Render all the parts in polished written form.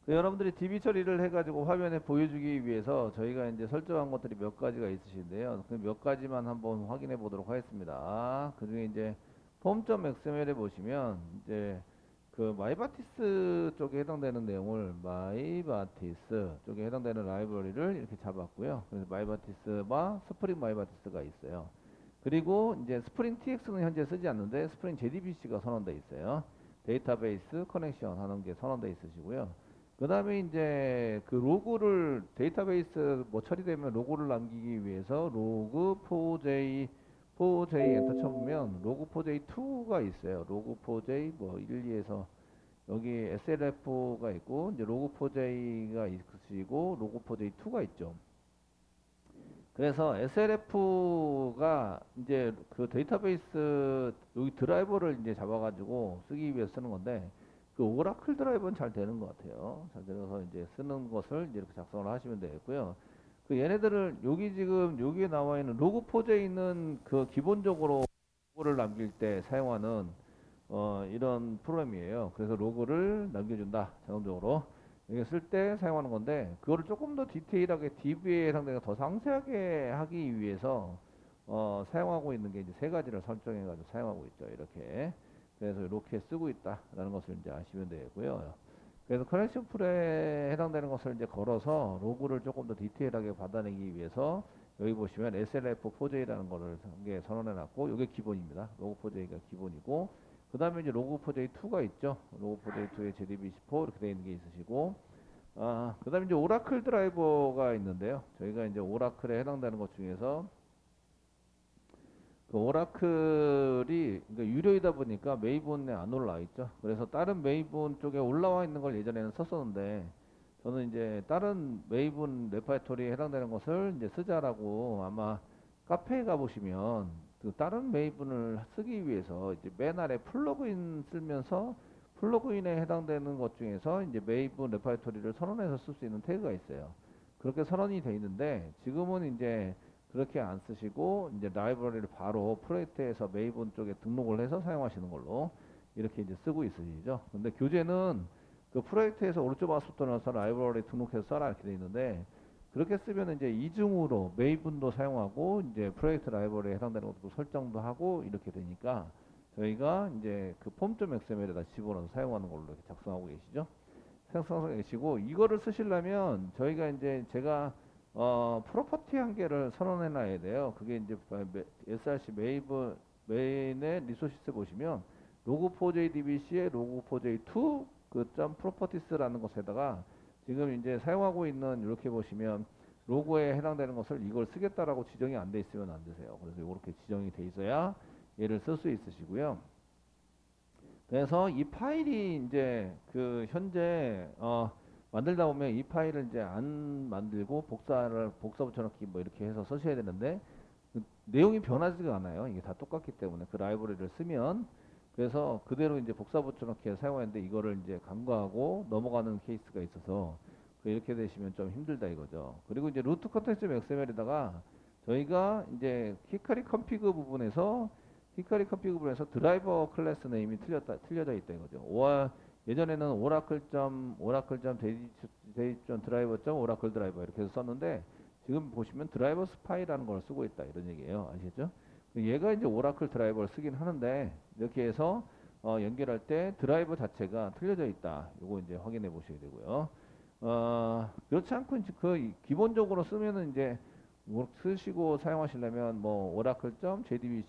여러분들이 DB 처리를 해가지고 화면에 보여주기 위해서 저희가 이제 설정한 것들이 몇 가지가 있으신데요. 그 몇 가지만 한번 확인해 보도록 하겠습니다. 그 중에 이제 폼.xml에 보시면 이제 그 마이바티스 쪽에 해당되는 내용을 마이바티스 쪽에 해당되는 라이브러리를 이렇게 잡았고요. 그래서 마이바티스와 스프링 마이바티스가 있어요. 그리고 이제 스프링 TX는 현재 쓰지 않는데 스프링 JDBC가 선언되어 있어요. 데이터베이스 커넥션 하는 게 선언되어 있으시고요. 그 다음에 이제 그 로그를 데이터베이스 뭐 처리되면 로그를 남기기 위해서 로그 4j 4j 엔터 쳐보면 로그 4j2가 있어요. 로그 4j 뭐 1, 2에서 여기 SLF가 있고 이제 로그 4j가 있으시고 로그 4j2가 있죠. 그래서 SLF가 이제 그 데이터베이스 여기 드라이버를 이제 잡아가지고 쓰기 위해서 쓰는 건데 그 오라클 드라이버는 잘 되는 것 같아요. 잘 되어서 이제 쓰는 것을 이제 이렇게 작성을 하시면 되겠고요. 그 얘네들을 여기 지금 여기에 나와 있는 로그4제 있는 그 기본적으로 로그를 남길 때 사용하는 이런 프로그램이에요. 그래서 로그를 남겨준다 자동적으로. 이게 쓸 때 사용하는 건데 그거를 조금 더 디테일하게 DB에 해당되는 더 상세하게 하기 위해서 사용하고 있는 게 이제 세 가지를 설정해 가지고 사용하고 있죠. 이렇게. 그래서 이렇게 쓰고 있다라는 것을 이제 아시면 되고요. 그래서 커넥션 풀에 해당되는 것을 이제 걸어서 로그를 조금 더 디테일하게 받아내기 위해서 여기 보시면 SLF4J라는 거를 게 선언해 놨고 이게 기본입니다. 로그4J가 기본이고 그 다음에 이제 로그4J2가 있죠. 로그4J2에 JDBC4 이렇게 되어 있는 게 있으시고 그 다음에 이제 오라클 드라이버가 있는데요. 저희가 이제 오라클에 해당되는 것 중에서 그 오라클이 그러니까 유료이다 보니까 메이븐에 안 올라와 있죠. 그래서 다른 메이븐 쪽에 올라와 있는 걸 예전에는 썼었는데 저는 이제 다른 메이븐 레파토리에 해당되는 것을 이제 쓰자라고 아마 카페에 가보시면 그 다른 메이븐을 쓰기 위해서 이제 맨 아래 플러그인 쓰면서 플러그인에 해당되는 것 중에서 이제 메이븐 레파토리를 선언해서 쓸 수 있는 태그가 있어요. 그렇게 선언이 돼 있는데 지금은 이제 그렇게 안 쓰시고 이제 라이브러리를 바로 프로젝트에서 메이븐 쪽에 등록을 해서 사용하시는 걸로 이렇게 이제 쓰고 있으시죠. 근데 교재는 그 프로젝트에서 오른쪽 마우스 버튼 눌러서 라이브러리 등록해서 써라 이렇게 돼 있는데 그렇게 쓰면 이제 이중으로 메이븐도 사용하고 이제 프로젝트 라이브러리에 해당되는 것도 설정도 하고 이렇게 되니까 저희가 이제 그 폼.xml에다 집어넣어서 사용하는 걸로 이렇게 작성하고 계시죠. 생성하고 계시고 이거를 쓰시려면 저희가 이제 제가 프로퍼티 한 개를 선언해 놔야 돼요. 그게 이제 src 메이브 메인의 리소시스 보시면 log4jdbc의 log4j2 그 점 프로퍼티스라는 것에다가 지금 이제 사용하고 있는 이렇게 보시면 로고에 해당되는 것을 이걸 쓰겠다라고 지정이 안 돼 있으면 안 되세요. 그래서 이렇게 지정이 돼 있어야 얘를 쓸 수 있으시고요. 그래서 이 파일이 이제 그 현재 만들다 보면 이 파일을 이제 안 만들고 복사 붙여넣기 뭐 이렇게 해서 쓰셔야 되는데 그 내용이 변하지가 않아요. 이게 다 똑같기 때문에 그 라이브러리를 쓰면 그래서 그대로 이제 복사 붙여넣기 해서 사용하는데 이거를 이제 간과하고 넘어가는 케이스가 있어서 이렇게 되시면 좀 힘들다 이거죠. 그리고 이제 루트 컨텍스트 XML에다가 저희가 이제 히카리 컴피그 부분에서 히카리 컴피그 부분에서 드라이버 클래스 네임이 틀려져 있다 이거죠. 예전에는 오라클 점 데이점 드라이버 점 오라클 드라이버 이렇게 해서 썼는데 지금 보시면 드라이버 스파이라는 걸 쓰고 있다 이런 얘기예요. 아시겠죠? 얘가 이제 오라클 드라이버를 쓰긴 하는데 이렇게 해서 연결할 때 드라이버 자체가 틀려져 있다. 요거 이제 확인해 보셔야 되고요. 그렇지 않고 이제 그 기본적으로 쓰면은 이제 뭐 쓰시고 사용하시려면 뭐 오라클 JDB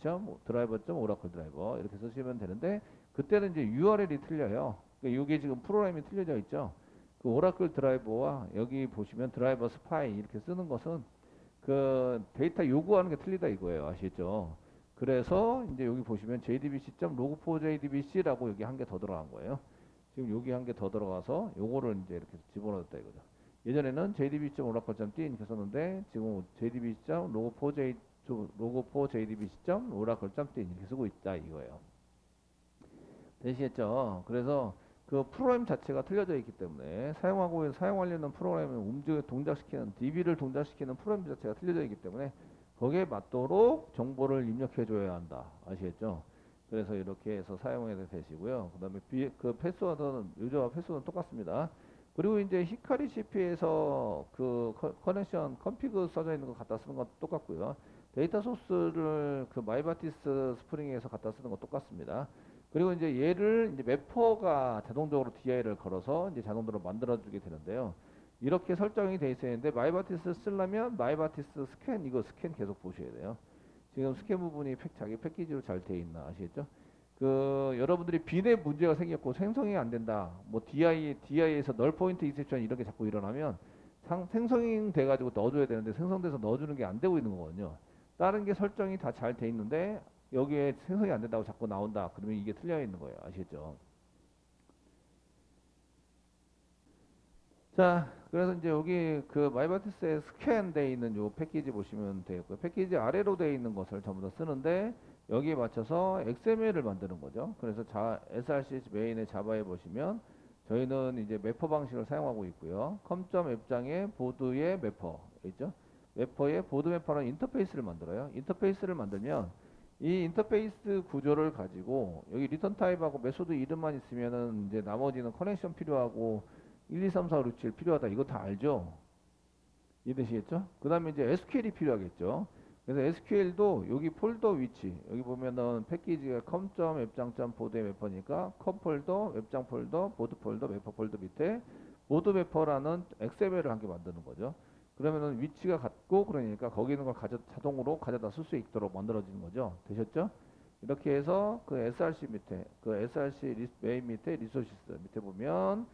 드라이버 오라클 드라이버 이렇게 쓰시면 되는데 그때는 이제 URL이 틀려요. 그러니까 이게 지금 프로그램이 틀려져 있죠. 그 오라클 드라이버와 여기 보시면 드라이버 스파이 이렇게 쓰는 것은 그 데이터 요구하는 게 틀리다 이거예요. 아시겠죠? 그래서 이제 여기 보시면 jdbc.log4jdbc라고 여기 한 개 더 들어간 거예요. 지금 여기 한 개 더 들어가서 요거를 이제 이렇게 집어넣었다 이거죠. 예전에는 jdb.oracle.t 이렇게 썼는데 지금 jdbc.log4jdbc.oracle.t 이렇게 쓰고 있다 이거예요. 되시겠죠? 그래서 그 프로그램 자체가 틀려져 있기 때문에 사용하려는 프로그램을 동작시키는 DB를 동작시키는 프로그램 자체가 틀려져 있기 때문에 거기에 맞도록 정보를 입력해 줘야 한다. 아시겠죠? 그래서 이렇게 해서 사용해야 되시고요. 그다음에 그 패스워드는 유저와 패스워드는 똑같습니다. 그리고 이제 히카리 CP에서 그 커넥션 컨피그 써져 있는 거 갖다 쓰는 건 똑같고요. 데이터 소스를 그 마이바티스 스프링에서 갖다 쓰는 건 똑같습니다. 그리고 이제 얘를 이제 매퍼가 자동적으로 DI를 걸어서 이제 자동으로 만들어주게 되는데요. 이렇게 설정이 돼 있어야 되는데 마이바티스 쓰려면 마이바티스 스캔 이거 스캔 계속 보셔야 돼요. 지금 스캔 부분이 자기 패키지로 잘 돼 있나 아시겠죠? 그 여러분들이 빈에 문제가 생겼고 생성이 안 된다. 뭐 DI에서 널 포인트 익셉션 이런 게 자꾸 일어나면 생성이 돼 가지고 넣어줘야 되는데 생성돼서 넣어주는 게 안 되고 있는 거거든요. 다른 게 설정이 다 잘 돼 있는데 여기에 생성이 안 된다고 자꾸 나온다. 그러면 이게 틀려 있는 거예요. 아시겠죠? 자, 그래서 이제 여기 그 마이바티스에 스캔 돼 있는 요 패키지 보시면 되겠고요. 패키지 아래로 돼 있는 것을 전부 다 쓰는데 여기에 맞춰서 XML을 만드는 거죠. 그래서 src 메인의 자바에 보시면 저희는 이제 매퍼 방식을 사용하고 있고요. 컴점 앱장의 보드의 매퍼 있죠? 매퍼의 보드 매퍼라는 인터페이스를 만들어요. 인터페이스를 만들면 이 인터페이스 구조를 가지고 여기 리턴 타입하고 메소드 이름만 있으면은 이제 나머지는 커넥션 필요하고 1, 2, 3, 4, 5, 6, 7 필요하다. 이거 다 알죠? 이해되시겠죠? 그 다음에 이제 SQL이 필요하겠죠? 그래서 SQL도 여기 폴더 위치, 여기 보면은 패키지가 com. 웹장. 보드의 매퍼니까 com 폴더, 웹장 폴더, 보드 폴더, 매퍼 폴더 밑에 보드 매퍼라는 XML을 함께 만드는 거죠. 그러면은 위치가 같고 그러니까 거기 있는 걸 자동으로 가져다 쓸 수 있도록 만들어지는 거죠. 되셨죠? 이렇게 해서 그 src 밑에, 그 src 메인 밑에 리소시스 밑에 보면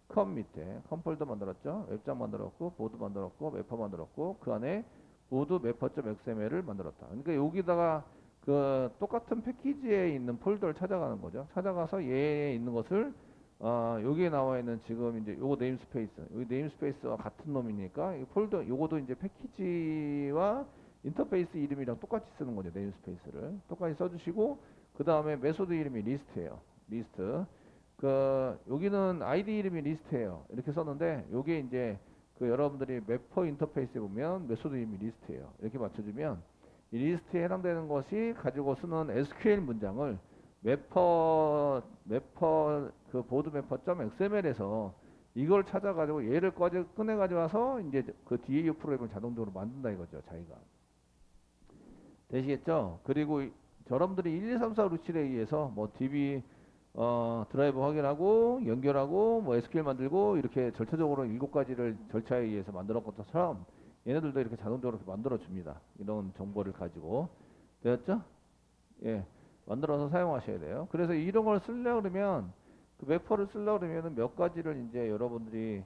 컴 밑에 컴 폴더 만들었죠. 웹장 만들었고 보드 만들었고 매퍼 만들었고 그 안에 보드 매퍼.xml을 만들었다. 그러니까 여기다가 그 똑같은 패키지에 있는 폴더를 찾아가는 거죠. 찾아가서 얘에 있는 것을 여기에 나와 있는 지금 이제 요거 네임스페이스 여기 네임스페이스와 같은 놈이니까 이 폴더 요거도 이제 패키지와 인터페이스 이름이랑 똑같이 쓰는 거죠. 네임스페이스를 똑같이 써주시고 그 다음에 메소드 이름이 리스트예요. 리스트. 그 여기는 아이디 이름이 리스트예요. 이렇게 썼는데 요게 이제 그 여러분들이 매퍼 인터페이스에 보면 메소드 이름이 리스트예요. 이렇게 맞춰주면 이 리스트에 해당되는 것이 가지고 쓰는 SQL 문장을 매퍼 그 보드 매퍼.xml에서 이걸 찾아가지고 얘를 꺼내 가지고 와서 이제 그 DAU 프로그램을 자동적으로 만든다 이거죠. 자기가 되시겠죠? 그리고 여러분들이 1, 2, 3, 4, 5, 6, 7에 의해서 뭐 DB 드라이브 확인하고 연결하고 뭐 SQL 만들고 이렇게 절차적으로 7가지를 절차에 의해서 만들었 것처럼 얘네들도 이렇게 자동적으로 만들어 줍니다. 이런 정보를 가지고 되었죠? 예, 만들어서 사용하셔야 돼요. 그래서 이런 걸 쓰려고 그러면 그 매퍼를 쓰려고 그러면 몇 가지를 이제 여러분들이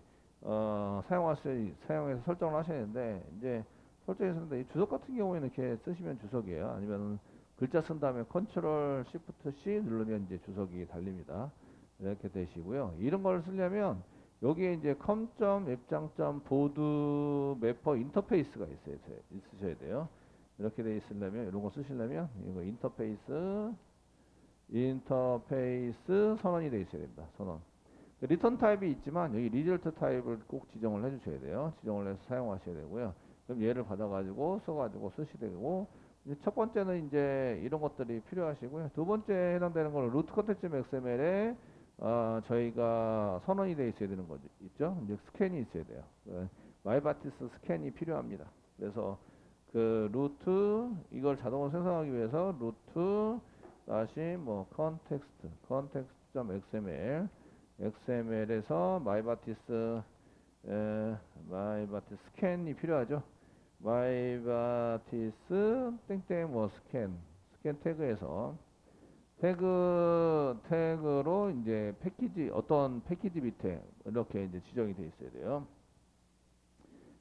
사용해서 설정을 하셔야 되는데 이제 설정해서 이 주석 같은 경우에는 이렇게 쓰시면 주석이에요. 아니면 글자 쓴 다음에 컨트롤 시프트 C 누르면 이제 주석이 달립니다. 이렇게 되시고요. 이런 걸 쓰려면 여기에 이제 com.웹장.보드 매퍼 인터페이스가 있으셔야 돼요. 이렇게 돼 있으려면 이런 거 쓰시려면 이거 인터페이스 선언이 돼 있어야 됩니다. 선언. 리턴 타입이 있지만 여기 리절트 타입을 꼭 지정을 해 주셔야 돼요. 지정을 해서 사용하셔야 되고요. 그럼 얘를 받아가지고 써가지고 쓰시게 되고 이제 첫 번째는 이제 이런 것들이 필요하시고요. 두 번째 해당되는 거는 루트 컨텐츠 XML에 저희가 선언이 돼 있어야 되는 거죠. 있죠? 이제 스캔이 있어야 돼요. 마이바티스 스캔이 필요합니다. 그래서 그 루트 이걸 자동으로 생성하기 위해서 루트 다시 뭐 컨텍스트.xml XML에서 마이바티스 스캔이 필요하죠. 마이바티스 땡땡 뭐 스캔 태그에서 태그로 이제 어떤 패키지 밑에 이렇게 이제 지정이 돼 있어야 돼요.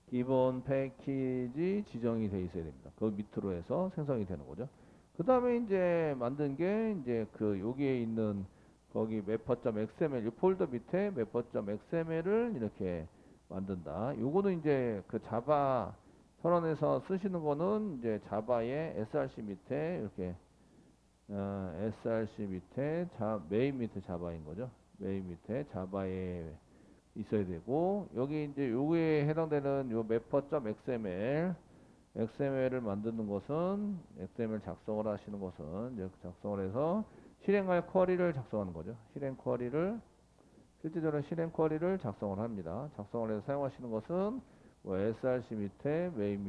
기본 패키지 지정이 돼 있어야 됩니다. 그 밑으로 해서 생성이 되는 거죠. 그 다음에 이제 만든 게 이제 그 여기에 있는 거기 매퍼.xml 이 폴더 밑에 매퍼.xml을 이렇게 만든다. 요거는 이제 그 자바 선언에서 쓰시는 거는 이제 자바의 src 밑에 이렇게 src 밑에 메인 밑에 자바인 거죠. 메인 밑에 자바에 있어야 되고 여기 이제 요거에 해당되는 요 매퍼.xml XML을 만드는 것은 XML 작성을 하시는 것은 이제 작성을 해서 실행할 쿼리를 작성하는 거죠. 실행 쿼리를 실제적으로 실행 쿼리를 작성을 합니다. 작성을 해서 사용하시는 것은 뭐 src 밑에 메인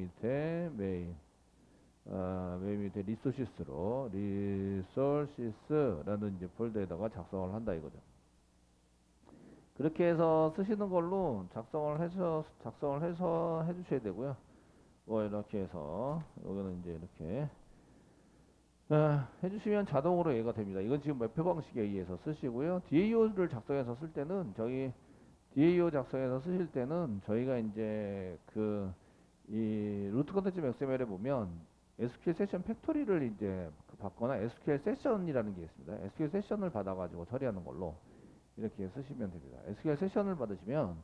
밑에 리소시스로 리소시스라는 이제 폴더에다가 작성을 한다 이거죠. 그렇게 해서 쓰시는 걸로 작성을 해서 해주셔야 되고요. 뭐 이렇게 해서 여기는 이제 이렇게 해주시면 자동으로 얘가 됩니다. 이건 지금 매표 방식에 의해서 쓰시고요. DAO를 작성해서 쓸 때는 DAO 작성해서 쓰실 때는 저희가 이제 이 루트 컨텐츠 XML에 보면 SQL 세션 팩토리를 이제 받거나 SQL 세션이라는 게 있습니다. SQL 세션을 받아가지고 처리하는 걸로 이렇게 쓰시면 됩니다. SQL 세션을 받으시면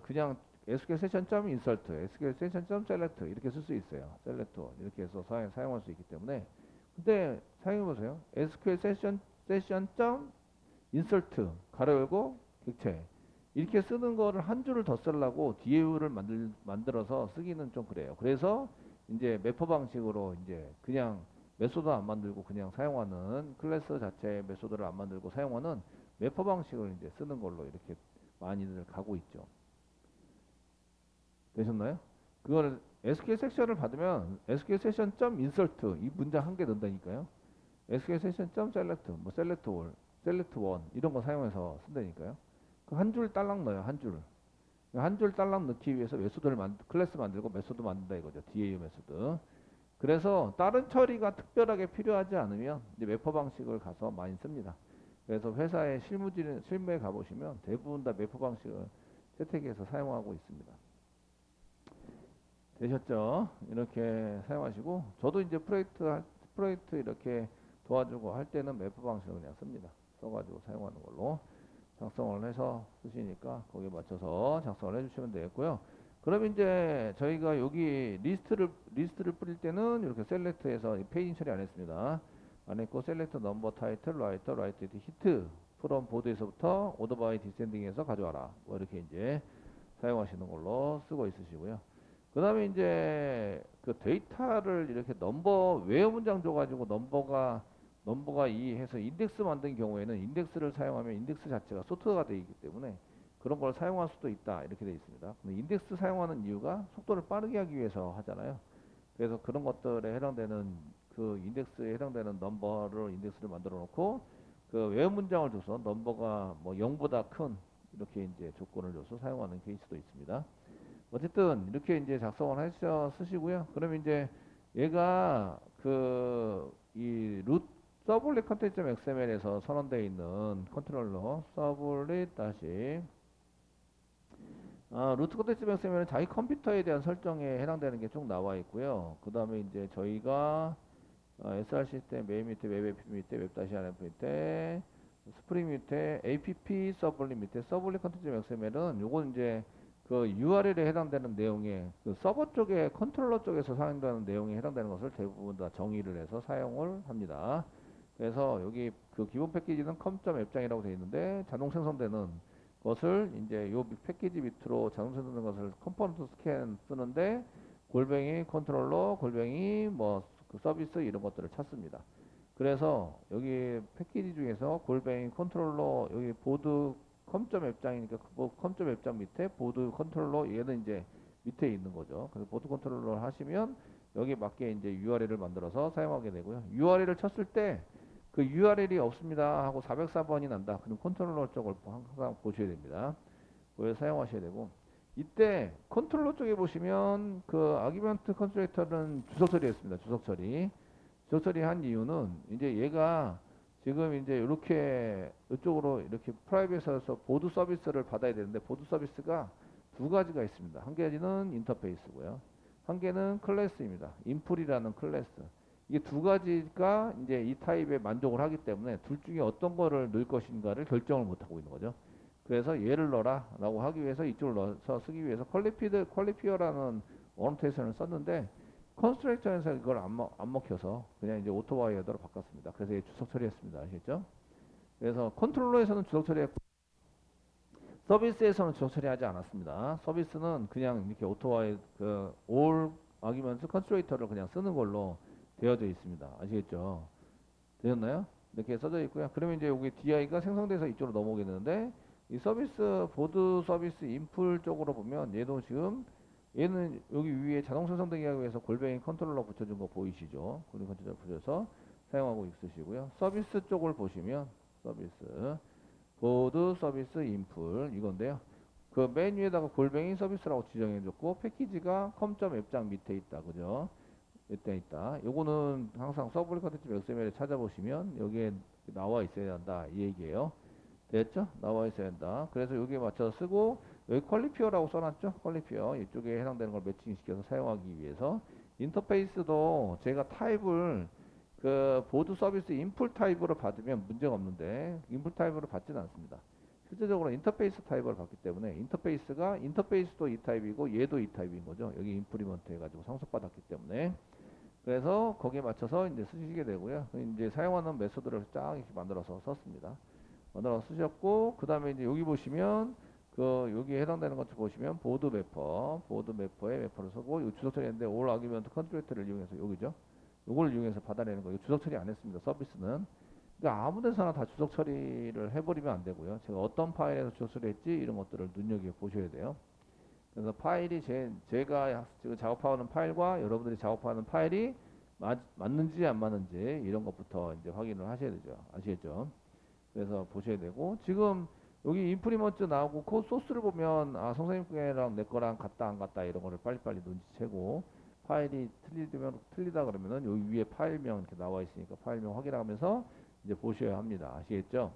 그냥 SQL 세션 점 인서트, SQL 세션 점 셀렉트 이렇게 쓸 수 있어요. 셀렉트 이렇게 해서 사용할 수 있기 때문에 근데 사용해 보세요. SQL 세션 점 인서트 가로 열고 객체 이렇게 쓰는 거를 한 줄을 더 쓰려고 DAO를 만들어서 쓰기는 좀 그래요. 그래서 이제 매퍼 방식으로 이제 그냥 메소드 안 만들고 그냥 사용하는 클래스 자체 메소드를 안 만들고 사용하는 매퍼 방식을 이제 쓰는 걸로 이렇게 많이들 가고 있죠. 되셨나요? 그거를 SQL 섹션을 받으면 SQL 세션 점 인서트 이 문장 한 개 넣는다니까요. SQL 세션 점 셀렉트 뭐 셀렉트 올 셀렉트 원 이런 거 사용해서 쓴다니까요. 그 한 줄 딸랑 넣어요. 한 줄. 한 줄 딸랑 넣기 위해서 클래스 만들고 메소드 만든다 이거죠. DAO 메소드. 그래서 다른 처리가 특별하게 필요하지 않으면 이제 매퍼 방식을 가서 많이 씁니다. 그래서 회사의 실무에 가보시면 대부분 다 매퍼 방식을 채택해서 사용하고 있습니다. 되셨죠? 이렇게 사용하시고 저도 이제 프로젝트 이렇게 도와주고 할 때는 매프 방식을 그냥 씁니다. 써가지고 사용하는 걸로 작성을 해서 쓰시니까 거기에 맞춰서 작성을 해주시면 되겠고요. 그럼 이제 저희가 여기 리스트를 뿌릴 때는 이렇게 셀렉트해서 페이징 처리 안 했습니다. 안 했고 셀렉트 넘버 타이틀 라이트 히트 프롬 보드에서부터 오더 바이 디센딩에서 가져와라. 뭐 이렇게 이제 사용하시는 걸로 쓰고 있으시고요. 그 다음에 이제 그 데이터를 이렇게 외어 문장 줘가지고 넘버가 이 해서 인덱스 만든 경우에는 인덱스를 사용하면 인덱스 자체가 소트가 되어 있기 때문에 그런 걸 사용할 수도 있다 이렇게 되어 있습니다. 근데 인덱스 사용하는 이유가 속도를 빠르게 하기 위해서 하잖아요. 그래서 그런 것들에 해당되는 그 인덱스에 해당되는 넘버를 인덱스를 만들어 놓고 그 외어 문장을 줘서 넘버가 뭐 0보다 큰 이렇게 이제 조건을 줘서 사용하는 케이스도 있습니다. 어쨌든 이렇게 이제 작성을 하셔 쓰시고요. 그럼 이제 얘가 이 서블릿 컨텐츠 XML에서 선언되어 있는 컨트롤러 서블릿 다시 루트 컨텐츠 XML은 자기 컴퓨터에 대한 설정에 해당되는 게 쭉 나와 있고요. 그 다음에 이제 저희가 SR 시스템 메인 밑에 웹 APP 밑에 웹 다시 RF 밑에 스프링 밑에 APP 서블릿 밑에 서블릿 컨텐츠 XML은 요건 이제 그 URL에 해당되는 내용에 그 서버 쪽에 컨트롤러 쪽에서 사용되는 내용에 해당되는 것을 대부분 다 정의를 해서 사용을 합니다. 그래서 여기 그 기본 패키지는 com.앱장이라고 되어 있는데 자동 생성되는 것을 이제 요 패키지 밑으로 자동 생성되는 것을 컴포넌트 스캔 쓰는데 골뱅이 컨트롤러 골뱅이 그 서비스 이런 것들을 찾습니다. 그래서 여기 패키지 중에서 골뱅이 컨트롤러 여기 보드 컴.앱장이니까 컴.앱장 밑에 보드 컨트롤러 얘는 이제 밑에 있는 거죠. 그래서 보드 컨트롤러를 하시면 여기 맞게 이제 URL을 만들어서 사용하게 되고요. URL을 쳤을 때 그 URL이 없습니다 하고 404번이 난다. 그럼 컨트롤러 쪽을 항상 보셔야 됩니다. 그걸 사용하셔야 되고 이때 컨트롤러 쪽에 보시면 그 아규먼트 컨스트레이터는 주석 처리했습니다. 주석 처리한 이유는 이제 얘가 지금 이제 이렇게 이쪽으로 이렇게 프라이빗에서 보드 서비스를 받아야 되는데 보드 서비스가 두 가지가 있습니다. 한 개는 인터페이스고요. 한 개는 클래스입니다. 인풀이라는 클래스. 이게 두 가지가 이제 이 타입에 만족을 하기 때문에 둘 중에 어떤 거를 넣을 것인가를 결정을 못 하고 있는 거죠. 그래서 얘를 넣어라 라고 하기 위해서 이쪽을 넣어서 쓰기 위해서 퀄리피어라는 어노테이션을 썼는데 컨스트럭션에서 이걸 안 먹혀서 그냥 이제 오토와이어드로 바꿨습니다. 그래서 얘 주석 처리했습니다. 아시겠죠? 그래서 컨트롤러에서는 주석 처리했고 서비스에서는 주석 처리하지 않았습니다. 서비스는 그냥 이렇게 오토와이어 올 아규먼트 컨스트레이터를 그냥 쓰는 걸로 되어져 있습니다. 아시겠죠? 되셨나요? 이렇게 써져 있고요. 그러면 이제 여기 DI가 생성돼서 이쪽으로 넘어오게 되는데 이 서비스 보드 서비스 인풀 쪽으로 보면 얘도 지금 얘는 여기 위에 자동 생성되게 하기 위해서 골뱅이 컨트롤러 붙여준 거 보이시죠? 골뱅이 컨트롤러 붙여서 사용하고 있으시고요. 서비스 쪽을 보시면 서비스 보드 서비스 인풀 이건데요. 그 메뉴에다가 골뱅이 서비스라고 지정해줬고 패키지가 컴점 앱장 밑에 있다, 그죠? 밑에 있다. 요거는 항상 서브리 컨텐츠 XML에 찾아보시면 여기에 나와 있어야 한다 이 얘기예요. 됐죠? 나와 있어야 한다. 그래서 여기에 맞춰서 쓰고 여기 퀄리피어라고 써놨죠? 퀄리피어 이쪽에 해당되는 걸 매칭시켜서 사용하기 위해서 인터페이스도 제가 타입을 그 보드 서비스 인풋 타입으로 받으면 문제가 없는데 인풋 타입으로 받지는 않습니다. 실제적으로 인터페이스 타입을 받기 때문에 인터페이스가 인터페이스도 이 타입이고 얘도 이 타입인 거죠. 여기 인프리먼트 해가지고 상속받았기 때문에 그래서 거기에 맞춰서 이제 쓰시게 되고요. 이제 사용하는 메소드를 쫙 이렇게 만들어서 썼습니다. 만들어서 쓰셨고 그 다음에 이제 여기 보시면 그 여기에 해당되는 것들 보시면 보드 매퍼 보드 매퍼에 매퍼를 쓰고 이 주석 처리했는데 올 아규먼트 컨트롤터를 이용해서 여기죠. 요걸 이용해서 받아내는 거예요. 주석 처리 안 했습니다. 서비스는. 그러니까 아무 데서나 다 주석 처리를 해버리면 안 되고요. 제가 어떤 파일에서 주석 처리했지 이런 것들을 눈여겨 보셔야 돼요. 그래서 파일이 제가 지금 작업하는 파일과 여러분들이 작업하는 파일이 맞는지 안 맞는지 이런 것부터 이제 확인을 하셔야 되죠. 아시겠죠? 그래서 보셔야 되고 지금 여기 인프리먼트 나오고 코드 소스를 보면 아 선생님 거랑 내 거랑 같다 안 같다 이런 거를 빨리빨리 눈치채고 파일이 틀리다 그러면은 여기 위에 파일명 이렇게 나와 있으니까 파일명 확인하면서 이제 보셔야 합니다. 아시겠죠?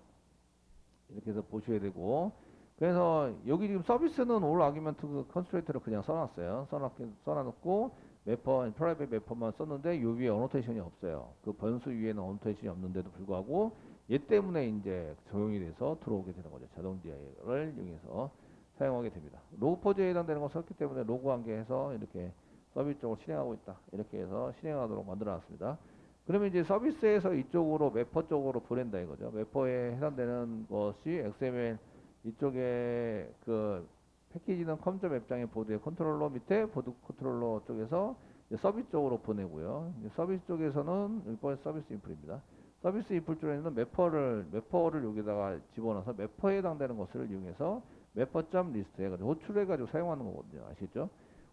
이렇게 해서 보셔야 되고 그래서 여기 지금 서비스는 올 아규먼트 컨스트레이터를 그냥 써놨고 매퍼 프라이빗 매퍼만 썼는데 요 위에 어노테이션이 없어요. 그 변수 위에는 어노테이션이 없는데도 불구하고 얘 때문에 이제 적용이 돼서 들어오게 되는 거죠. 자동 DI를 이용해서 사용하게 됩니다. 로그 포즈에 해당되는 거 썼기 때문에 로그 한 개 해서 이렇게 서비스 쪽으로 실행하고 있다. 이렇게 해서 실행하도록 만들어 놨습니다. 그러면 이제 서비스에서 이쪽으로 매퍼 쪽으로 보낸다 이거죠. 매퍼에 해당되는 것이 XML 이쪽에 그 패키지는 컴점 앱장의 보드의 컨트롤러 밑에 보드 컨트롤러 쪽에서 서비스 쪽으로 보내고요. 서비스 쪽에서는 이번 서비스 인풀입니다. 서비스 인풀 쪽에는 매퍼를 여기다가 집어넣어서 매퍼에 해당되는 것을 이용해서 매퍼.list 해가지고 호출해가지고 사용하는 거거든요. 아시죠?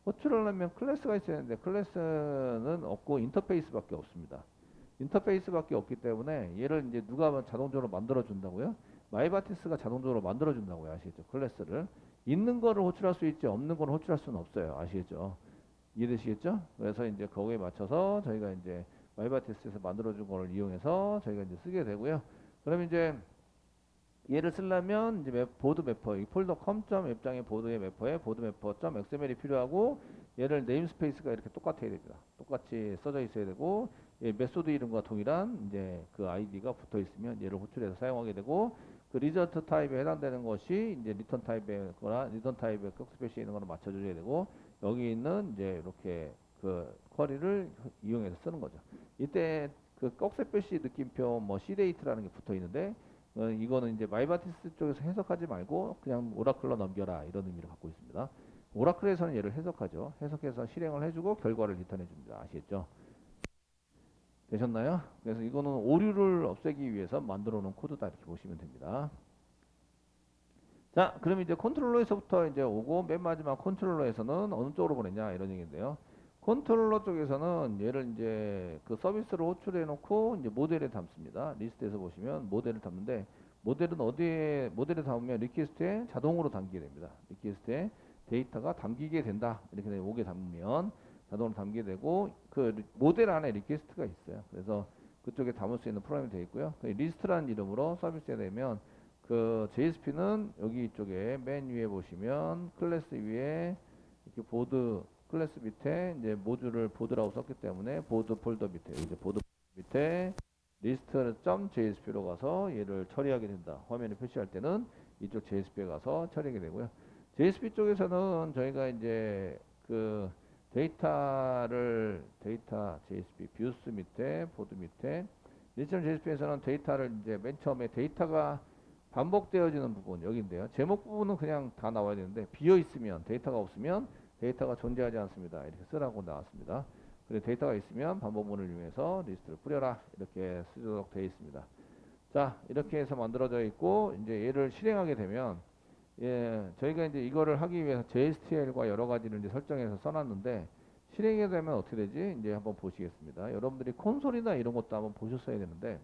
호출을 하려면 클래스가 있어야 되는데 클래스는 없고 인터페이스밖에 없습니다. 인터페이스밖에 없기 때문에 얘를 이제 누가 자동적으로 만들어 준다고요? 마이바티스가 자동적으로 만들어 준다고요. 아시겠죠? 클래스를 있는 거를 호출할 수 있지 없는 거를 호출할 수는 없어요. 아시겠죠? 이해되시겠죠? 그래서 이제 거기에 맞춰서 저희가 이제 마이바티스에서 만들어 준 거를 이용해서 저희가 이제 쓰게 되고요. 그럼 이제 얘를 쓰려면 이제 보드 매퍼 이 폴더 컴 앱장의 보드의 매퍼에 보드 매퍼.xml이 필요하고 얘를 네임스페이스가 이렇게 똑같아야 됩니다. 똑같이 써져 있어야 되고 예, 메소드 이름과 동일한 이제 그 아이디가 붙어 있으면 얘를 호출해서 사용하게 되고 그 리저트 타입에 해당되는 것이 이제 리턴 타입의 거나 리턴 타입의 꺽스페이스에 있는 거를 맞춰줘야 되고 여기 있는 이제 이렇게 그 쿼리를 이용해서 쓰는 거죠. 이때 그 꺽스페이스 느낌표 뭐 cdate라는 게 붙어 있는데 이거는 이제 마이바티스 쪽에서 해석하지 말고 그냥 오라클로 넘겨라 이런 의미를 갖고 있습니다. 오라클에서는 얘를 해석하죠. 해석해서 실행을 해주고 결과를 리턴해 줍니다. 아시겠죠? 되셨나요? 그래서 이거는 오류를 없애기 위해서 만들어 놓은 코드다 이렇게 보시면 됩니다. 자, 그럼 이제 컨트롤러에서부터 이제 오고 맨 마지막 컨트롤러에서는 어느 쪽으로 보냈냐 이런 얘기인데요. 컨트롤러 쪽에서는 얘를 이제 그 서비스를 호출해 놓고 이제 모델에 담습니다. 리스트에서 보시면 모델을 담는데 모델은 어디에 모델에 담으면 리퀘스트에 자동으로 담기게 됩니다. 리퀘스트에 데이터가 담기게 된다. 이렇게 오게 담으면 자동으로 담게 되고 그 모델 안에 리퀘스트가 있어요. 그래서 그쪽에 담을 수 있는 프로그램이 되어 있고요. 그 리스트라는 이름으로 서비스에 되면 그 JSP는 여기 이쪽에 맨 위에 보시면 클래스 위에 이렇게 보드 클래스 밑에 이제 모듈을 보드라고 썼기 때문에 보드 폴더 밑에 이제 보드 밑에 리스트.jsp로 가서 얘를 처리하게 된다. 화면에 표시할 때는 이쪽 JSP에 가서 처리하게 되고요. JSP 쪽에서는 저희가 이제 그 데이터 JSP 뷰스 밑에 보드 밑에 리스트.jsp에서는 데이터를 이제 맨 처음에 데이터가 반복되어지는 부분 여기인데요. 제목 부분은 그냥 다 나와야 되는데 비어 있으면 데이터가 없으면 데이터가 존재하지 않습니다. 이렇게 쓰라고 나왔습니다. 그리고 데이터가 있으면 반복문을 이용해서 리스트를 뿌려라 이렇게 쓰도록 되어 있습니다. 자 이렇게 해서 만들어져 있고 이제 얘를 실행하게 되면 예, 저희가 이제 이거를 하기 위해서 JSTL과 여러 가지를 이제 설정해서 써놨는데 실행이 되면 어떻게 되지? 이제 한번 보시겠습니다. 여러분들이 콘솔이나 이런 것도 한번 보셨어야 되는데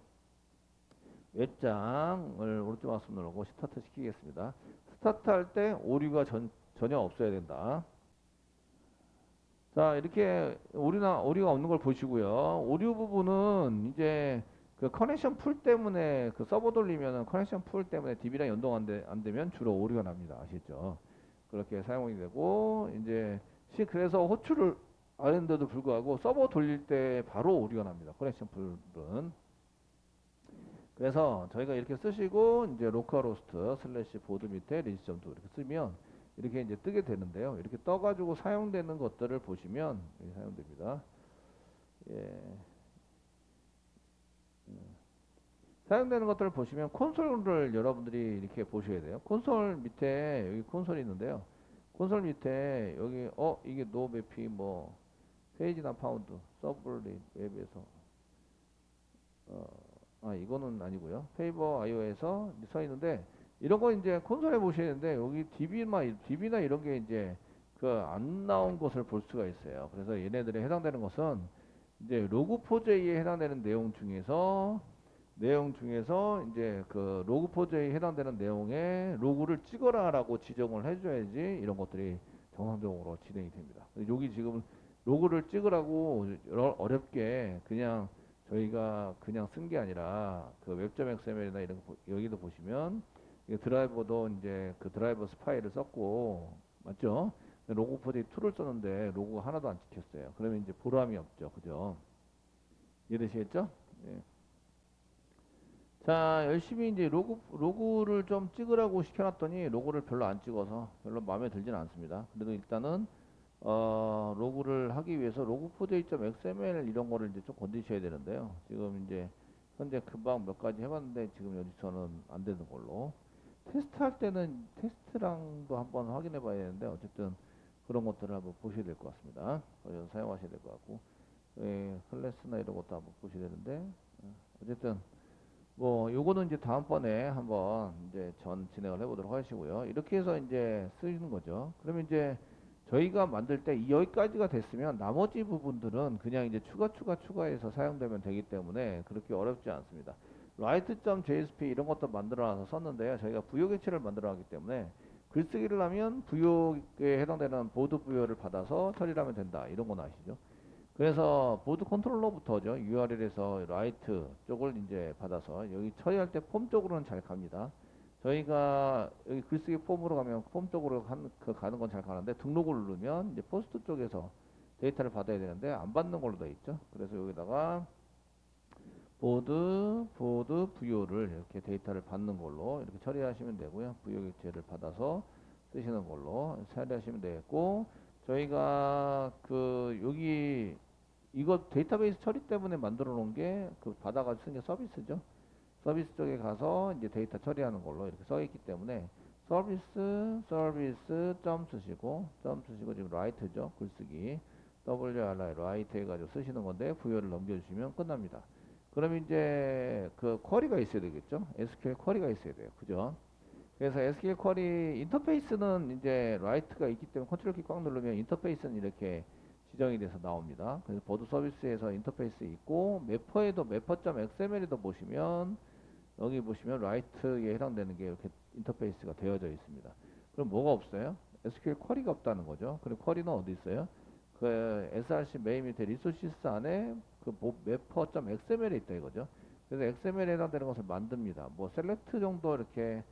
웹장을 오른쪽 마우스 누르고 스타트 시키겠습니다. 스타트 할 때 오류가 전혀 없어야 된다. 자, 이렇게 오류가 없는 걸 보시고요. 오류 부분은 이제 그 커넥션 풀 때문에 그 서버 돌리면은 커넥션 풀 때문에 DB랑 연동 안 되면 주로 오류가 납니다. 아시죠? 그렇게 사용이 되고 이제 그래서 호출을 안 했는데도 불구하고 서버 돌릴 때 바로 오류가 납니다. 커넥션 풀은. 그래서 저희가 이렇게 쓰시고 이제 로컬호스트 슬래시 보드 밑에 리지점도 이렇게 쓰면 이렇게 이제 뜨게 되는데요. 이렇게 떠가지고 사용되는 것들을 보시면 사용됩니다. 예. 사용되는 것들을 보시면 콘솔을 여러분들이 이렇게 보셔야 돼요. 콘솔 밑에 여기 콘솔이 있는데요. 콘솔 밑에 여기 이게 노 매피 뭐 페이지나 파운드 서브릿 웹에서 이거는 아니고요. 페이버 iO에서 써 있는데 이런 거 이제 콘솔에 보셔야 되는데 여기 DB나 이런 게 이제 그 안 나온 것을 볼 수가 있어요. 그래서 얘네들에 해당되는 것은 이제 로그4j에 해당되는 내용 중에서 이제 그 로그4j에 해당되는 내용에 로그를 찍어라라고 지정을 해줘야지 이런 것들이 정상적으로 진행이 됩니다. 여기 지금 로그를 찍으라고 어렵게 그냥 저희가 그냥 쓴 게 아니라 그 웹점 XML이나 이런 거 여기도 보시면 이게 드라이버도 이제 그 드라이버스 파일을 썼고 맞죠? 로그4j 2를 썼는데 로그가 하나도 안 찍혔어요. 그러면 이제 보람이 없죠, 그죠? 이해되시겠죠? 예. 자, 열심히 이제 로그를 좀 찍으라고 시켜놨더니 로그를 별로 안 찍어서 별로 마음에 들지는 않습니다. 그래도 일단은 로그를 하기 위해서 로그4j.xml 이런 거를 이제 좀 건드셔야 되는데요. 지금 이제 현재 금방 몇 가지 해봤는데 지금 여기서는 안 되는 걸로. 테스트할 때는 테스트랑도 한번 확인해 봐야 되는데 어쨌든 그런 것들을 한번 보셔야 될 것 같습니다. 사용하셔야 될 것 같고, 클래스나 이런 것도 한번 보셔야 되는데, 어쨌든 뭐 요거는 이제 다음번에 한번 이제 진행을 해보도록 하시고요. 이렇게 해서 이제 쓰이는 거죠. 그러면 이제 저희가 만들 때 여기까지가 됐으면 나머지 부분들은 그냥 이제 추가해서 사용되면 되기 때문에 그렇게 어렵지 않습니다. write.jsp 이런 것도 만들어놔서 썼는데요. 저희가 부요 개체를 만들어놨기 때문에 글쓰기를 하면 부요에 해당되는 보드 부요를 받아서 처리를 하면 된다. 이런 건 아시죠? 그래서 보드 컨트롤러부터죠. URL에서 라이트 쪽을 이제 받아서 여기 처리할 때 폼 쪽으로는 잘 갑니다. 저희가 여기 글쓰기 폼으로 가면 폼 쪽으로 가는 건 잘 가는데 등록을 누르면 이제 포스트 쪽에서 데이터를 받아야 되는데 안 받는 걸로 되어 있죠. 그래서 여기다가 보드 부요를 이렇게 데이터를 받는 걸로 이렇게 처리하시면 되고요. 부요 객체를 받아서 쓰시는 걸로 처리하시면 되겠고 저희가 그 여기 이거 데이터베이스 처리 때문에 만들어 놓은 게 그 받아가지고 쓴 게 서비스죠. 서비스 쪽에 가서 이제 데이터 처리하는 걸로 이렇게 써 있기 때문에 서비스 점 쓰시고 지금 라이트죠. 글쓰기 WRI 라이트 해가지고 쓰시는 건데 부여를 넘겨주시면 끝납니다. 그럼 이제 그 쿼리가 있어야 되겠죠. SQL 쿼리가 있어야 돼요. 그죠? 그래서 SQL 쿼리 인터페이스는 이제 라이트가 있기 때문에 컨트롤 키 꽉 누르면 인터페이스는 이렇게 지정이 돼서 나옵니다. 그래서 보드 서비스에서 인터페이스 있고 매퍼에도 매퍼.xml에도 보시면 여기 보시면 라이트에 해당되는 게 이렇게 인터페이스가 되어져 있습니다. 그럼 뭐가 없어요? SQL 쿼리가 없다는 거죠. 그럼 쿼리는 어디 있어요? 그 src 메인 밑에 리소시스 안에 그 매퍼.xml에 있다 이거죠. 그래서 XML에 해당되는 것을 만듭니다. 뭐 셀렉트 정도 이렇게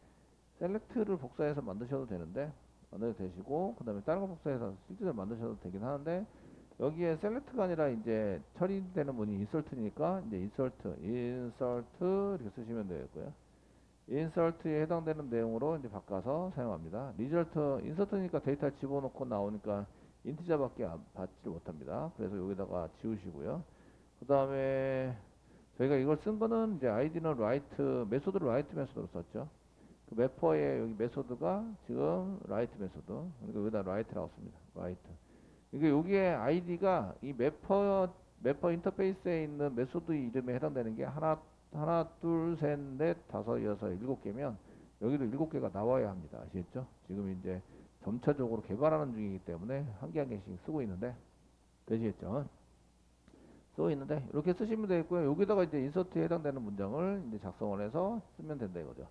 셀렉트를 복사해서 만드셔도 되는데 만들어 되시고 그 다음에 다른 거 복사해서 실제로 만드셔도 되긴 하는데 여기에 셀렉트가 아니라 이제 처리되는 문이 인설트니까 이제 인설트 이렇게 쓰시면 되겠고요. 인설트에 해당되는 내용으로 이제 바꿔서 사용합니다. 리절트 인서트니까 데이터 집어넣고 나오니까 인티저밖에 받지 못합니다. 그래서 여기다가 지우시고요. 그 다음에 저희가 이걸 쓴 거는 이제 아이디는 라이트 메소드를 라이트 메소드로 썼죠. 그 매퍼의 여기 메소드가 지금 라이트 메소드. 그러니까 여기다 라이트라고 씁니다. 라이트. 이게 여기에 아이디가 이 매퍼 인터페이스에 있는 메소드 이름에 해당되는 게 하나, 둘, 셋, 넷, 다섯, 여섯, 일곱 개면 여기도 7개가 나와야 합니다. 아시겠죠? 지금 이제 점차적으로 개발하는 중이기 때문에 한 개 한 개씩 쓰고 있는데 되시겠죠? 쓰고 있는데 이렇게 쓰시면 되겠고요. 여기다가 이제 인서트에 해당되는 문장을 이제 작성을 해서 쓰면 된다 이거죠.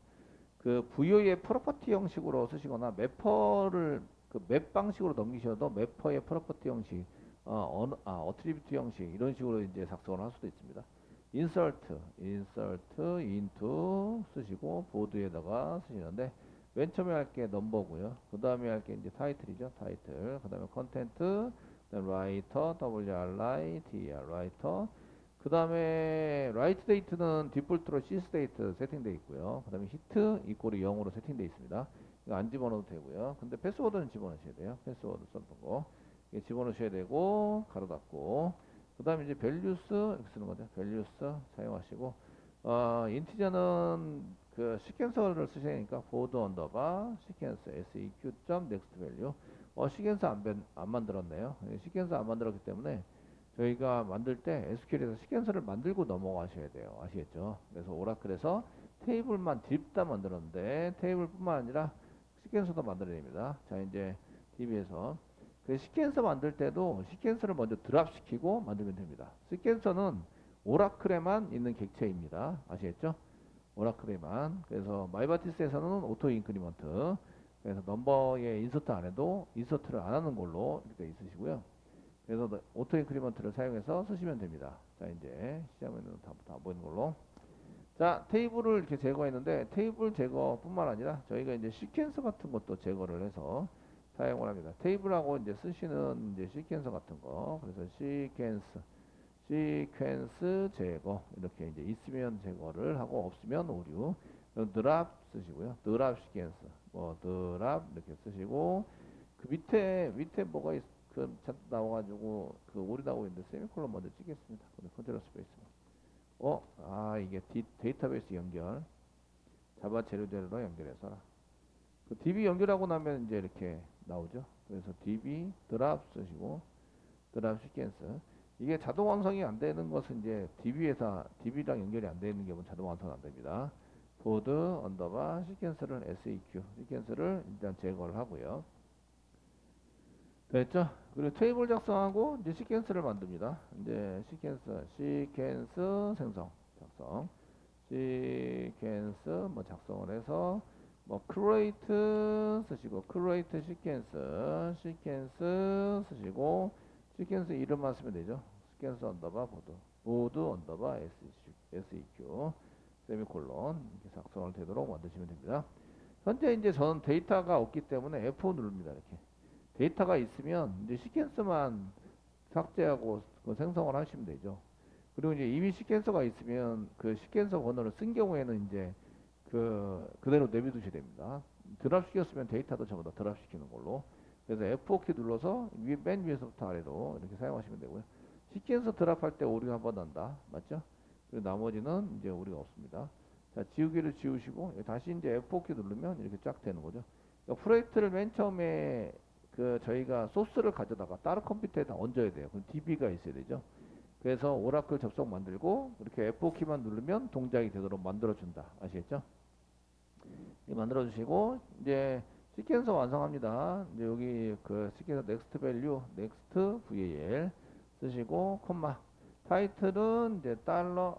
그 부여의 프로퍼티 형식으로 쓰시거나 매퍼를 그 맵 방식으로 넘기셔도 매퍼의 프로퍼티 형식, 어트리뷰트 형식 이런 식으로 이제 작성을 할 수도 있습니다. insert into 쓰시고 보드에다가 쓰시는데 맨 처음에 할 게 넘버고요. 그 다음에 할 게 이제 타이틀이죠. 타이틀. 그 다음에 컨텐트, 그다음에 writer, writer, writer. 그 다음에 write date는 디폴트로 sysdate 세팅되어 있고요. 그 다음에 hit 이꼴이 0으로 세팅되어 있습니다. 이거 안 집어넣어도 되고요. 근데 패스워드는 집어넣으셔야 돼요. 패스워드 썼던 거. 이게 집어넣으셔야 되고, 가로 닫고. 그 다음에 이제 values, 이렇게 쓰는 거죠. values 사용하시고, 인티저는 그 시퀀서를 쓰셔야 하니까 보드 언더바 시퀀서 seq.next value. 시퀀서 안 만들었네요. 시퀀서 안 만들었기 때문에 저희가 만들 때 SQL에서 시퀀서를 만들고 넘어가셔야 돼요. 아시겠죠? 그래서 오라클에서 테이블만 딥다 만들었는데 테이블뿐만 아니라 시퀀서도 만들어야 됩니다. 자, 이제 DB에서 그 시퀀서 만들 때도 시퀀서를 먼저 드랍시키고 만들면 됩니다. 시퀀서는 오라클에만 있는 객체입니다. 아시겠죠? 오라클에만. 그래서 마이바티스에서는 오토 인크리먼트. 그래서 넘버에 인서트 안 해도 인서트를 안 하는 걸로 이렇게 있으시고요. 그래서 오토 인크리먼트를 사용해서 쓰시면 됩니다. 자, 이제 시작하면 다 보이는 걸로. 자, 테이블을 이렇게 제거했는데 테이블 제거뿐만 아니라 저희가 이제 시퀀서 같은 것도 제거를 해서 사용을 합니다. 테이블하고 이제 쓰시는 이제 시퀀서 같은 거. 그래서 시퀀스 제거 이렇게 이제 있으면 제거를 하고 없으면 오류. 드랍 쓰시고요. 드랍 시퀀스 뭐 드랍 이렇게 쓰시고 그 밑에 뭐가 그 잔뜩 나와가지고 그 오류 나오고 있는데 세미콜론 먼저 찍겠습니다. 컨트롤 스페이스. 이게 데이터베이스 연결 자바 재료대로 연결해서 그 DB 연결하고 나면 이제 이렇게 나오죠. 그래서 DB 드랍 쓰시고 드랍 시퀀스 이게 자동 완성이 안 되는 것은 이제 DB랑 연결이 안 되는 경우는 자동 완성 안 됩니다. 보드 언더바 시퀀스를 SEQ 시퀀스를 일단 제거를 하고요. 됐죠? 그리고 테이블 작성하고 이제 시퀀스를 만듭니다. 이제 시퀀스 생성 작성 시퀀스 뭐 작성을 해서 뭐 create 쓰시고 create 시퀀스 쓰시고 시퀀스 이름만 쓰면 되죠. 시퀀스 언더바 보드 언더바 SEQ 세미콜론 이렇게 작성을 되도록 만드시면 됩니다. 현재 이제 저는 데이터가 없기 때문에 F5 누릅니다. 이렇게 데이터가 있으면 이제 시퀀스만 삭제하고 그 생성을 하시면 되죠. 그리고 이제 이미 시퀀서가 있으면 그 시퀀서 번호를 쓴 경우에는 이제 그대로 내비두셔야 됩니다. 드랍 시켰으면 데이터도 전부 다 드랍 시키는 걸로. 그래서 F4키 눌러서 맨 위에서부터 아래로 이렇게 사용하시면 되고요. 시퀀서 드랍할 때 오류가 한번 난다. 맞죠? 그리고 나머지는 이제 오류가 없습니다. 자, 지우기를 지우시고 다시 이제 F4키 누르면 이렇게 쫙 되는 거죠. 프로젝트를 맨 처음에 저희가 소스를 가져다가 다른 컴퓨터에다 얹어야 돼요. 그럼 DB가 있어야 되죠. 그래서 오라클 접속 만들고 이렇게 F4키만 누르면 동작이 되도록 만들어준다. 아시겠죠? 만들어 주시고 이제 시퀀서 완성합니다. 이제 여기 그 시퀀서 next value, next val 쓰시고 콤마 타이틀은 이제 달러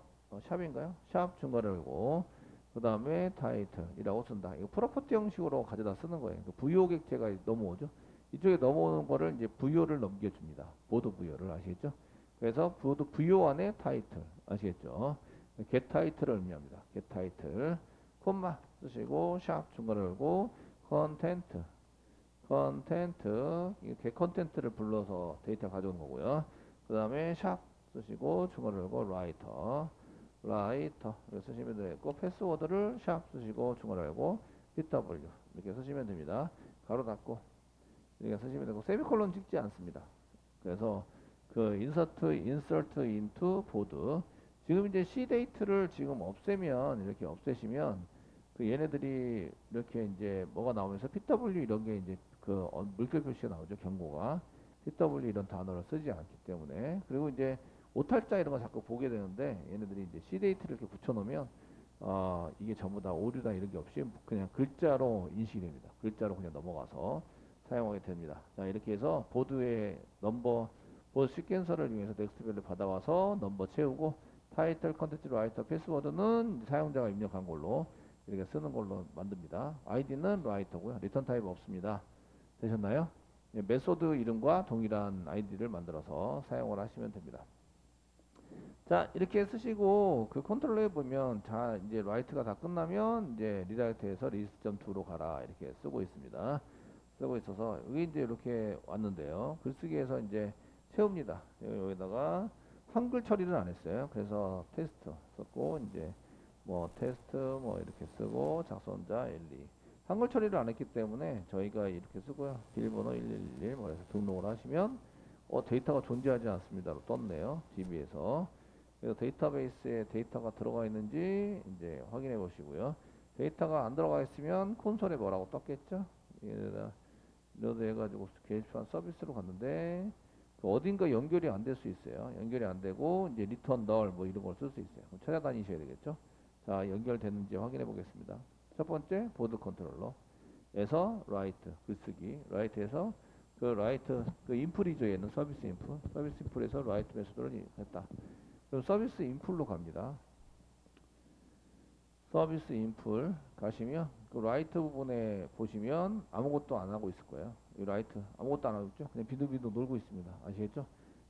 샵인가요? 샵 중괄호 열고 그 다음에 타이틀이라고 쓴다. 이거 프로퍼티 형식으로 가져다 쓰는 거예요. 부요 객체가 넘어오죠. 이쪽에 넘어오는 거를 이제 부요를 넘겨줍니다. 보드 부요를 아시겠죠? 그래서 보드 부요 안에 타이틀 아시겠죠? get 타이틀을 의미합니다. get 타이틀 콤마 쓰시고 샵 중괄호 열고 컨텐트 이렇게 컨텐트를 불러서 데이터 가져오는 거고요. 그 다음에 샵 쓰시고 중괄호 열고 라이터 이렇게 쓰시면 되고 패스워드를 샵 쓰시고 중괄호 열고 pw 이렇게 쓰시면 됩니다. 가로 닫고 이렇게 쓰시면 되고 세미콜론 찍지 않습니다. 그래서 그 insert into 보드 지금 이제 cdate를 지금 없애면 이렇게 없애시면 그 얘네들이 이렇게 이제 뭐가 나오면서 pw 이런 게 이제 물결 표시가 나오죠. 경고가 pw 이런 단어를 쓰지 않기 때문에 그리고 이제 오탈자 이런 거 자꾸 보게 되는데 얘네들이 이제 cdate를 이렇게 붙여놓으면 이게 전부 다 오류다 이런 게 없이 그냥 글자로 인식이 됩니다. 글자로 그냥 넘어가서 사용하게 됩니다. 자, 이렇게 해서 보드의 넘버, 보드 시퀀서를 이용해서 넥스트 밸류 받아와서 넘버 채우고 타이틀, 컨텐츠, 라이터, 패스워드는 사용자가 입력한 걸로 이렇게 쓰는 걸로 만듭니다. 아이디는 라이터고요. 리턴 타입 없습니다. 되셨나요? 예, 메소드 이름과 동일한 아이디를 만들어서 사용을 하시면 됩니다. 자, 이렇게 쓰시고 그 컨트롤러에 보면 자, 이제 라이트가 다 끝나면 이제 리다이렉트해서 리스트.to로 가라 이렇게 쓰고 있습니다. 쓰고 있어서 여기 이제 이렇게 왔는데요. 글쓰기에서 이제 채웁니다. 여기다가 한글 처리를 안 했어요. 그래서 테스트 썼고 이제 뭐 테스트 뭐 이렇게 쓰고 작성자 1, 2 한글 처리를 안 했기 때문에 저희가 이렇게 쓰고요. 비밀번호 1111 뭐 해서 등록을 하시면 데이터가 존재하지 않습니다로 떴네요. DB에서. 그래서 데이터베이스에 데이터가 들어가 있는지 이제 확인해 보시고요. 데이터가 안 들어가 있으면 콘솔에 뭐라고 떴겠죠? 얘에다 로드 해가지고 게시판 서비스로 갔는데 그 어딘가 연결이 안 될 수 있어요. 연결이 안 되고 이제 리턴 널 뭐 이런 걸 쓸 수 있어요. 그럼 찾아다니셔야 되겠죠? 자, 연결됐는지 확인해 보겠습니다. 첫 번째 보드 컨트롤러에서 라이트 글쓰기 라이트에서 그 라이트 그 인풀이죠. 얘는 서비스 인풀 서비스 인풀에서 라이트 메소드를 했다. 그럼 서비스 인풀로 갑니다. 서비스 인풀 가시면 그 라이트 부분에 보시면 아무것도 안 하고 있을 거예요. 이 라이트 아무것도 안 하고 있죠. 그냥 비두비두 놀고 있습니다. 아시겠죠?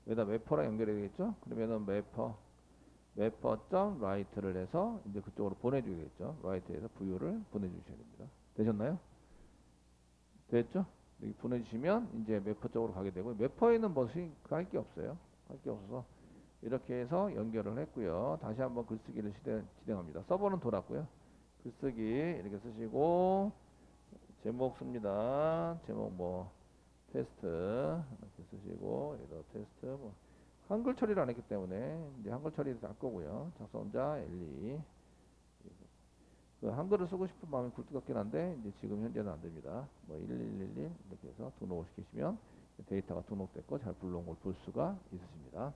여기다 매퍼랑 연결해야 되겠죠? 그러면은 매퍼 점 라이트를 해서 이제 그쪽으로 보내주겠죠. 라이트에서 VU를 보내주셔야 됩니다. 되셨나요? 됐죠? 여기 보내주시면 이제 매퍼 쪽으로 가게 되고 매퍼에는 뭐 할 게 없어요. 할 게 없어서 이렇게 해서 연결을 했고요. 다시 한번 글쓰기를 진행합니다. 서버는 돌았고요. 글쓰기 이렇게 쓰시고 제목 씁니다. 제목 뭐 테스트 이렇게 쓰시고 여기다 테스트 뭐 한글 처리를 안 했기 때문에 이제 한글 처리를 할 거고요. 작성자 엘리 그 한글을 쓰고 싶은 마음이 굴뚝 같긴 한데 이제 지금 현재는 안 됩니다. 뭐 1111 이렇게 해서 등록을 시키시면 데이터가 등록됐고 잘 불러온 걸 볼 수가 있으십니다.